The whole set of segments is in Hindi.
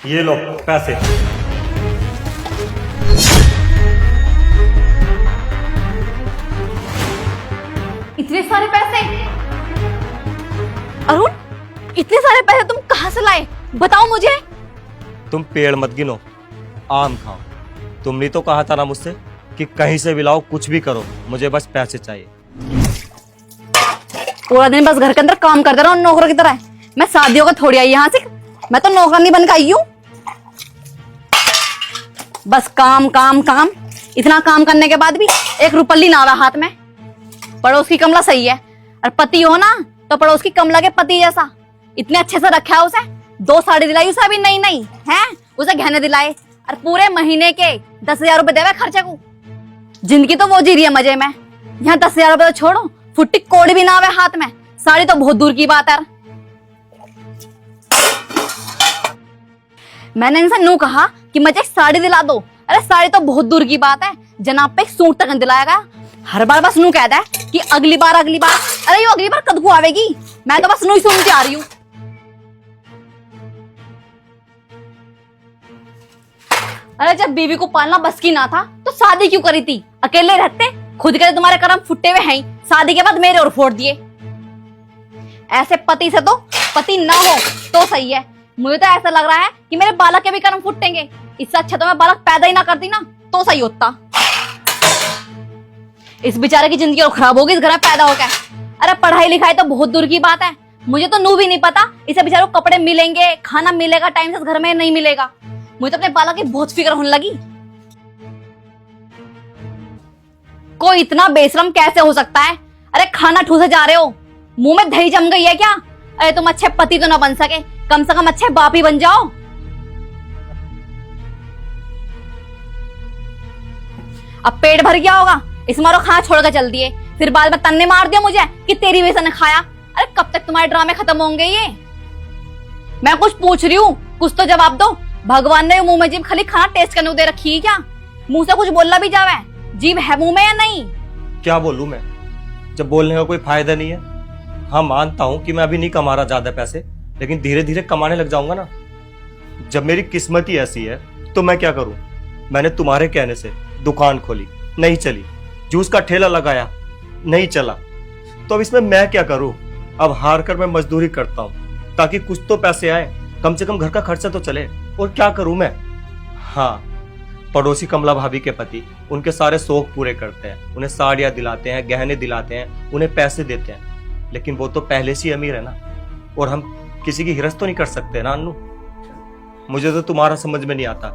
ये लो पैसे। इतने सारे पैसे? अरुण, इतने सारे पैसे तुम कहां से लाए? बताओ मुझे। तुम पेड़ मत गिनो, आम खाओ। तुमने तो कहा था ना मुझसे कि कहीं से भी लाओ, कुछ भी करो, मुझे बस पैसे चाहिए। पूरा दिन बस घर के अंदर काम करते रहो नौकरों की तरह। मैं शादियों का थोड़ी आई यहाँ से, मैं तो नौकरानी बनकर आई हूँ। बस काम काम काम। इतना काम करने के बाद भी एक रुपल्ली ना आवा हाथ में। पड़ोस की कमला सही है, और पति हो ना तो पड़ोस की कमला के पति जैसा। इतने अच्छे से रखा है उसे। 2 साड़ी दिलाई उसे अभी नई नई है, उसे गहने दिलाए, और पूरे महीने के 10,000 रुपए देवे खर्चे को। जिंदगी तो वो जी रही है मजे में। यहाँ 10,000 रुपए तो छोड़ो, फुट्टी कोड़ी भी ना आवे हाथ में। साड़ी तो बहुत दूर की बात है। मैंने इनसे नू कहा कि मुझे एक साड़ी दिला दो। अरे साड़ी तो बहुत दूर की बात है, जनाब पे एक सूट तक दिलाया गया। हर बार बस नू कहता है कि अगली बार अगली बार। अरे यो अगली बार कद को आवेगी? मैं तो बस नू ही सुनती आ रही हूँ। अरे जब बीवी को पालना बस की ना था तो शादी क्यों करी थी? अकेले रहते, खुद के तुम्हारे कर्म फुट्टे हुए हैं, शादी के बाद मेरे और फोड़ दिए। ऐसे पति से तो पति ना हो तो सही है। मुझे तो ऐसा लग रहा है कि मेरे बालक के भी कर्म फुटेंगे। इससे अच्छा तो मैं बालक पैदा ही ना करती ना तो सही होता। इस बेचारे की जिंदगी और खराब होगी इस घर में पैदा होकर। अरे पढ़ाई लिखाई तो बहुत दूर की बात है, मुझे तो नू भी नहीं पता इसे बेचारे को कपड़े मिलेंगे, खाना मिलेगा टाइम से घर में नहीं मिलेगा। मुझे तो अपने बालक की बहुत फिक्र होने लगी। कोई इतना बेशरम कैसे हो सकता है? अरे खाना ठूसे जा रहे हो, मुंह में दही जम गई है क्या? अरे तुम अच्छे पति तो ना बन सके, कम से कम अच्छे बाप ही बन जाओ। अब पेट भर गया होगा, इस मारो खाना छोड़ कर चल दिए, फिर बाद में तन्ने मार दिया मुझे कि तेरी वजह से ने खाया। अरे कब तक तुम्हारे ड्रामे खत्म होंगे ये? मैं कुछ पूछ रही हूँ, कुछ तो जवाब दो। भगवान ने मुंह में जीभ खाली खाना टेस्ट करने को दे रखी है क्या? मुंह से कुछ बोलना भी जावे, जीभ है मुंह में या नहीं? क्या बोलूं मैं, जब बोलने का कोई फायदा नहीं है। हाँ मानता हूं कि मैं अभी नहीं कमा रहा ज्यादा पैसे, लेकिन धीरे धीरे कमाने लग जाऊंगा ना। जब मेरी किस्मत ही ऐसी है तो मैं क्या करूं? मैंने तुम्हारे कहने से दुकान खोली, नहीं चली। जूस का ठेला लगाया, नहीं चला। तो अब इसमें मैं क्या करूं? अब हार कर मैं मजदूरी करता हूं ताकि कुछ तो पैसे आए, कम से कम घर का खर्चा तो चले। और क्या करूं मैं? हाँ, पड़ोसी कमला भाभी के पति उनके सारे शौक पूरे करते हैं, उन्हें साड़ियां दिलाते हैं, गहने दिलाते हैं, उन्हें पैसे देते हैं। लेकिन वो तो पहले से ही अमीर है ना, और हम किसी की हिरस तो नहीं कर सकते ना अन्नू। मुझे तो तुम्हारा समझ में नहीं आता।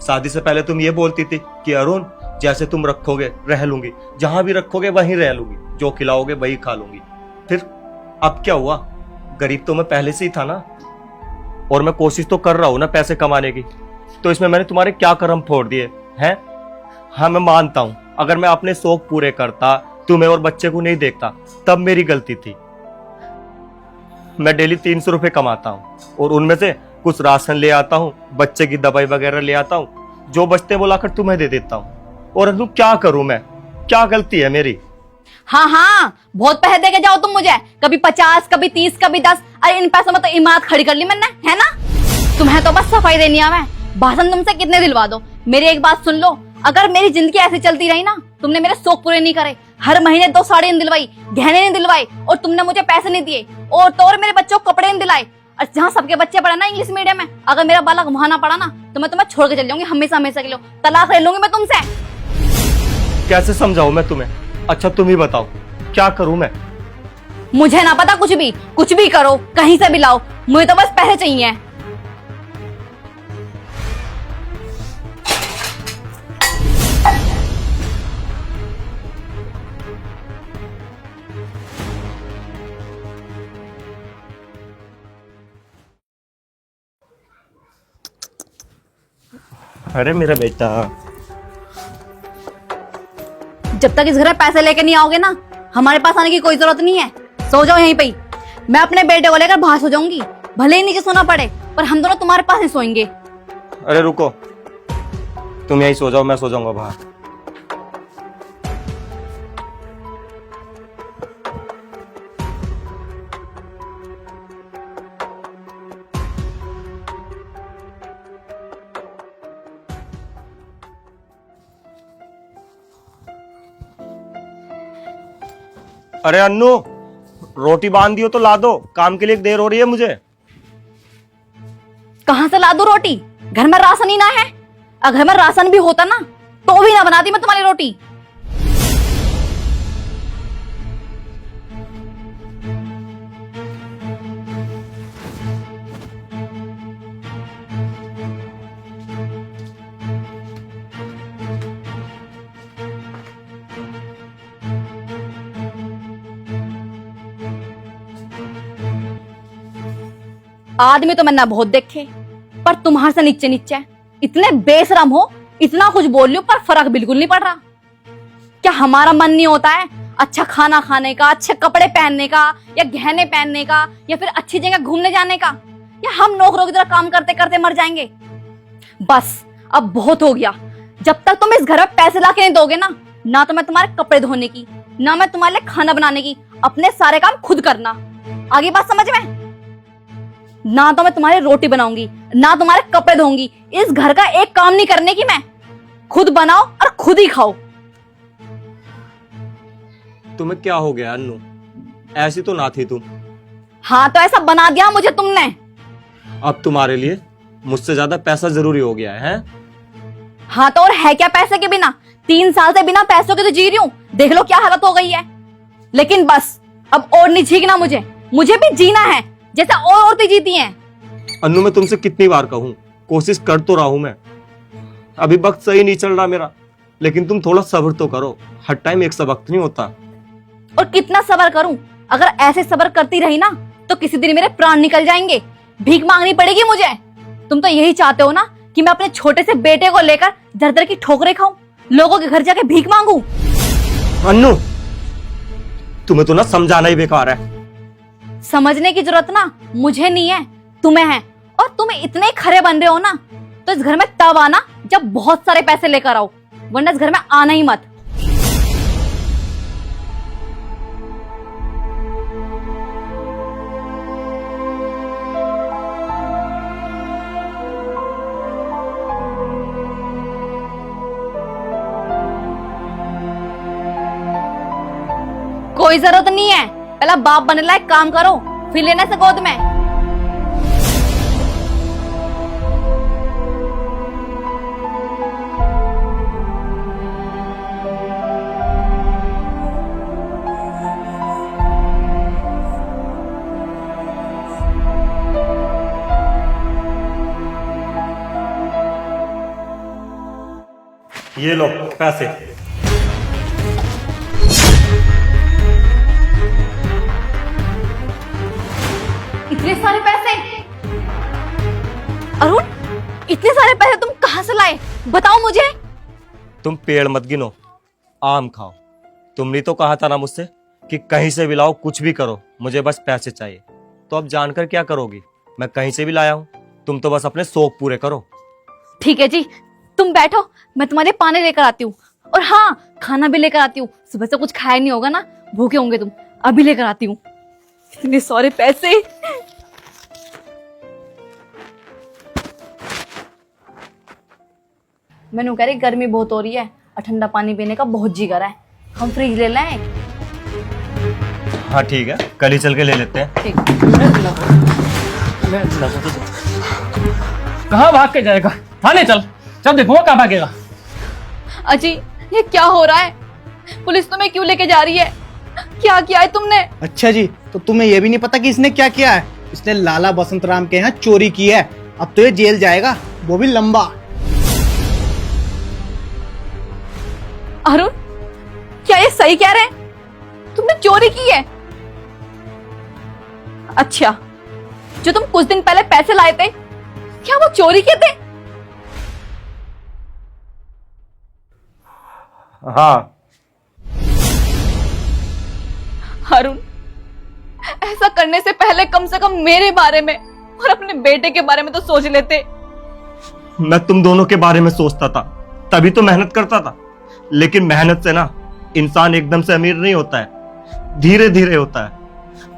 शादी से पहले तुम ये बोलती थी कि अरुण जैसे तुम रखोगे रह लूंगी, जहां भी रखोगे वहीं रह लूंगी, जो खिलाओगे वही खा लूंगी। फिर अब क्या हुआ? गरीब तो मैं पहले से ही था ना, और मैं कोशिश तो कर रहा हूं ना पैसे कमाने की। तो इसमें मैंने तुम्हारे क्या कर्म फोड़ दिए हैं? हाँ मैं मानता हूं, अगर मैं अपने शौक पूरे करता, तुम्हें और बच्चे को नहीं देखता, तब मेरी गलती थी। मैं डेली 300 रुपए कमाता हूं, और उनमें से कुछ राशन ले आता हूं, बच्चे की दवाई वगैरह ले आता हूं, जो बचते वो लाकर तुम्हें दे देता हूं। और तुम क्या करूं मैं? क्या गलती है मेरी? हाँ हाँ, बहुत पैसे दे के जाओ तुम मुझे, कभी 50, कभी 30, कभी 10। अरे इन पैसों में तो इमारत खड़ी कर ली मैंने, है ना? तुम्हें तो बस सफाई देनी है। मैं भाषण तुमसे कितने दिलवा दो। मेरी एक बात सुन लो, अगर मेरी जिंदगी ऐसी चलती रही ना, तुमने मेरे शौक पूरे नहीं करे, हर महीने 2 साड़ी नहीं दिलवाई, गहने नहीं दिलवाए, और तुमने मुझे पैसे नहीं दिए, और तो और मेरे बच्चों को कपड़े नहीं दिलाए, और जहाँ सबके बच्चे पढ़े ना इंग्लिश मीडियम में, अगर मेरा बालक वहां ना पढ़ा ना तो मैं तुम्हें छोड़ के चल जाऊंगी हमेशा हमेशा के लिए। तलाक ले लूंगी मैं तुमसे। कैसे समझाऊं मैं तुम्हें? अच्छा तुम ही बताओ, क्या करूं मैं? मुझे ना पता, कुछ भी करो, कहीं से भी लाओ, मुझे तो बस पैसे चाहिए। अरे मेरा बेटा, जब तक इस घर में पैसे लेके नहीं आओगे ना, हमारे पास आने की कोई जरूरत नहीं है। सो जाओ यहीं पे ही। मैं अपने बेटे को लेकर बाहर सो जाऊंगी, भले ही नीचे सोना पड़े, पर हम दोनों तुम्हारे पास ही सोएंगे। अरे रुको, तुम यहीं सो जाओ, मैं सो जाऊंगा बाहर। अरे अन्नू, रोटी बांध दियो तो ला दो, काम के लिए देर हो रही है मुझे। कहां से ला दूं रोटी? घर में राशन ही ना है। अगर घर में राशन भी होता ना तो भी ना बनाती मैं तुम्हारी रोटी। आदमी तो मैंने बहुत देखे, पर तुम्हारे से नीचे नीचे इतने बेशरम हो, इतना कुछ बोल रही हो पर फर्क बिल्कुल नहीं पड़ रहा। क्या हमारा मन नहीं होता है अच्छा खाना खाने का, अच्छे कपड़े पहनने का, या गहने पहनने का, या फिर अच्छी जगह घूमने जाने का? या हम नौकरों की तरह काम करते करते मर जाएंगे? बस अब बहुत हो गया। जब तक तुम इस घर में पैसे ला के नहीं दोगे ना, ना तो मैं तुम्हारे कपड़े धोने की, ना मैं तुम्हारे लिए खाना बनाने की, अपने सारे काम खुद करना। आगे बात समझ में? ना तो मैं तुम्हारी रोटी बनाऊंगी, ना तुम्हारे कपड़े धोऊंगी। इस घर का एक काम नहीं करने की मैं। खुद बनाओ और खुद ही खाओ। तुम्हें क्या हो गया अन्नू? ऐसी तो ना थी तुम। हाँ तो ऐसा बना दिया मुझे तुमने। अब तुम्हारे लिए मुझसे ज्यादा पैसा जरूरी हो गया है? हाँ तो और है क्या पैसे के बिना? 3 साल से बिना पैसों के तो जी रही हूँ। देख लो क्या हालत हो गई है। लेकिन बस अब और नहीं छींकना मुझे भी जीना है जैसा और औरतें जीती हैं। अन्नू, मैं तुमसे कितनी बार कहूं, कोशिश कर तो रहा हूं मैं। अभी वक्त सही नहीं चल रहा मेरा, लेकिन तुम थोड़ा सब्र तो करो। हर टाइम एक सा वक्त नहीं होता। और कितना सब्र करूं? अगर ऐसे सब्र करती रही ना तो किसी दिन मेरे प्राण निकल जाएंगे। भीख मांगनी पड़ेगी मुझे। तुम तो यही चाहते हो ना कि मैं अपने छोटे से बेटे को लेकर दर दर की ठोकरें खाऊं, लोगों के घर जाके भीख मांगू। अन्नू, तुम्हें तो ना समझाना ही बेकार है। समझने की जरूरत ना मुझे नहीं है, तुम्हें है। और तुम इतने खरे बन रहे हो ना, तो इस घर में तब आना जब बहुत सारे पैसे लेकर आओ, वरना इस घर में आना ही मत। कोई जरूरत नहीं है। पहला बाप बनने लायक काम करो, फिर लेने से गोद में। ये लो पैसे। इतने सारे पैसे? अरुण, इतने सारे पैसे तुम कहां से लाए? बताओ मुझे। तुम पेड़ मत गिनो, आम खाओ। तुमने तो कहा था ना मुझसे कि कहीं से भी लाओ, कुछ भी करो, मुझे बस पैसे चाहिए। तो अब जानकर क्या करोगी? मैं कहीं से भी लाया हूं, तुम तो बस अपने शौक पूरे करो। ठीक है जी, तुम बैठो, मैं तुम्हारे पानी लेकर आती हूँ। और हाँ, खाना भी लेकर आती हूँ। सुबह से कुछ खाया नहीं होगा ना, भूखे होंगे तुम। अभी लेकर आती हूँ। इतने सारे पैसे। मैंने कह रही गर्मी बहुत हो रही है और ठंडा पानी पीने का बहुत जी कर रहा है। हम फ्रिज ले लें? हाँ ठीक है, कल ही चल के ले लेते हैं। ठीक। कहाँ भाग के जाएगा? थाने चल, चल देखो कहाँ भागेगा। अजी, ये क्या हो रहा है? पुलिस तुम्हें क्यों लेके जा रही है? क्या किया है तुमने? अच्छा जी, तो तुम्हें यह भी नहीं पता कि इसने क्या किया है? इसने लाला बसंत राम के यहाँ चोरी की है। अब तो ये जेल जाएगा, वो भी लंबा। अरुण, क्या ये सही कह रहे हैं? तुमने चोरी की है? अच्छा, जो तुम कुछ दिन पहले पैसे लाए थे, क्या वो चोरी के थे? हाँ। अरुण, ऐसा करने से पहले कम से कम मेरे बारे में और अपने बेटे के बारे में तो सोच लेते। मैं तुम दोनों के बारे में सोचता था, तभी तो मेहनत करता था। लेकिन मेहनत से ना इंसान एकदम से अमीर नहीं होता है, धीरे धीरे होता है।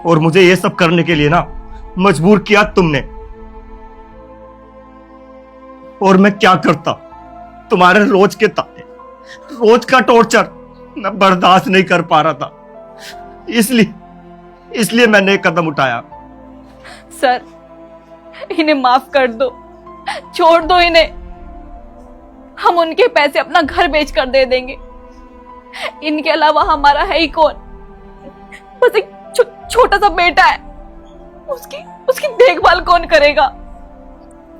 और मुझे ये सब करने के लिए ना मजबूर किया तुमने। और मैं क्या करता? तुम्हारे रोज के ताने, रोज का टॉर्चर मैं बर्दाश्त नहीं कर पा रहा था। इसलिए इसलिए मैंने एक कदम उठाया। सर, इन्हें माफ कर दो, छोड़ दो इन्हें। हम उनके पैसे अपना घर बेचकर दे देंगे। इनके अलावा हमारा है ही कौन? बस एक छोटा सा बेटा है, उसकी देखभाल कौन करेगा?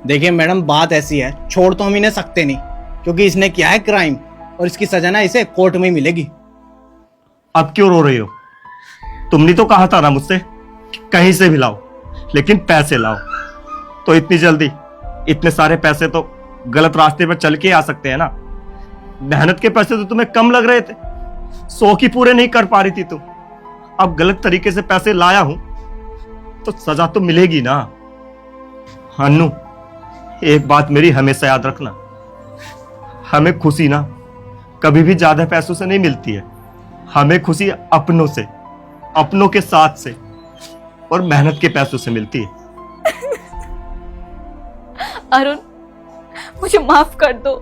देखिए मैडम, बात ऐसी है, छोड़ तो हम इन्हें सकते नहीं, क्योंकि इसने किया है क्राइम और इसकी सजा ना इसे कोर्ट में ही मिलेगी। अब क्यों रो रही हो? तुमने तो कहा था ना मुझसे कि कहीं से भी लाओ, लेकिन पैसे लाओ। तो इतनी जल्दी इतने सारे पैसे तो गलत रास्ते पर चल के आ सकते हैं ना। मेहनत के पैसे तो तुम्हें कम लग रहे थे, 100 की पूरे नहीं कर पा रही थी तुम। अब गलत तरीके से पैसे लाया हूं तो सजा तो मिलेगी ना। अन्नू, एक बात मेरी हमेशा याद रखना, हमें खुशी ना कभी भी ज्यादा पैसों से नहीं मिलती है। हमें खुशी अपनों से, अपनों के साथ से और मेहनत के पैसों से मिलती है। अरुण, मुझे माफ कर दो,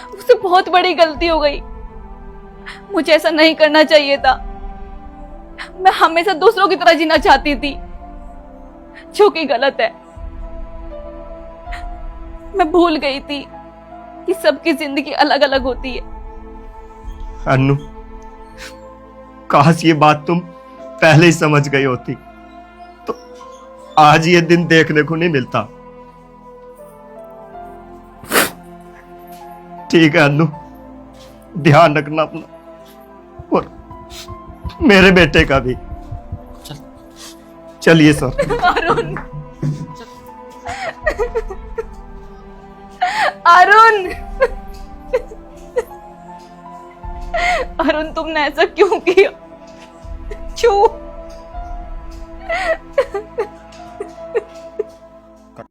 मुझसे बहुत बड़ी गलती हो गई। मुझे ऐसा नहीं करना चाहिए था। मैं हमेशा दूसरों की तरह जीना चाहती थी, जो कि गलत है। मैं भूल गई थी कि सबकी जिंदगी अलग अलग होती है। अन्नू, काश ये बात तुम पहले ही समझ गई होती तो आज ये दिन देखने को नहीं मिलता। ठीक है अन्नू, ध्यान रखना अपना और मेरे बेटे का भी। चलिए सर। अरुण, अरुण, अरुण, तुमने ऐसा क्यों किया? क्यों?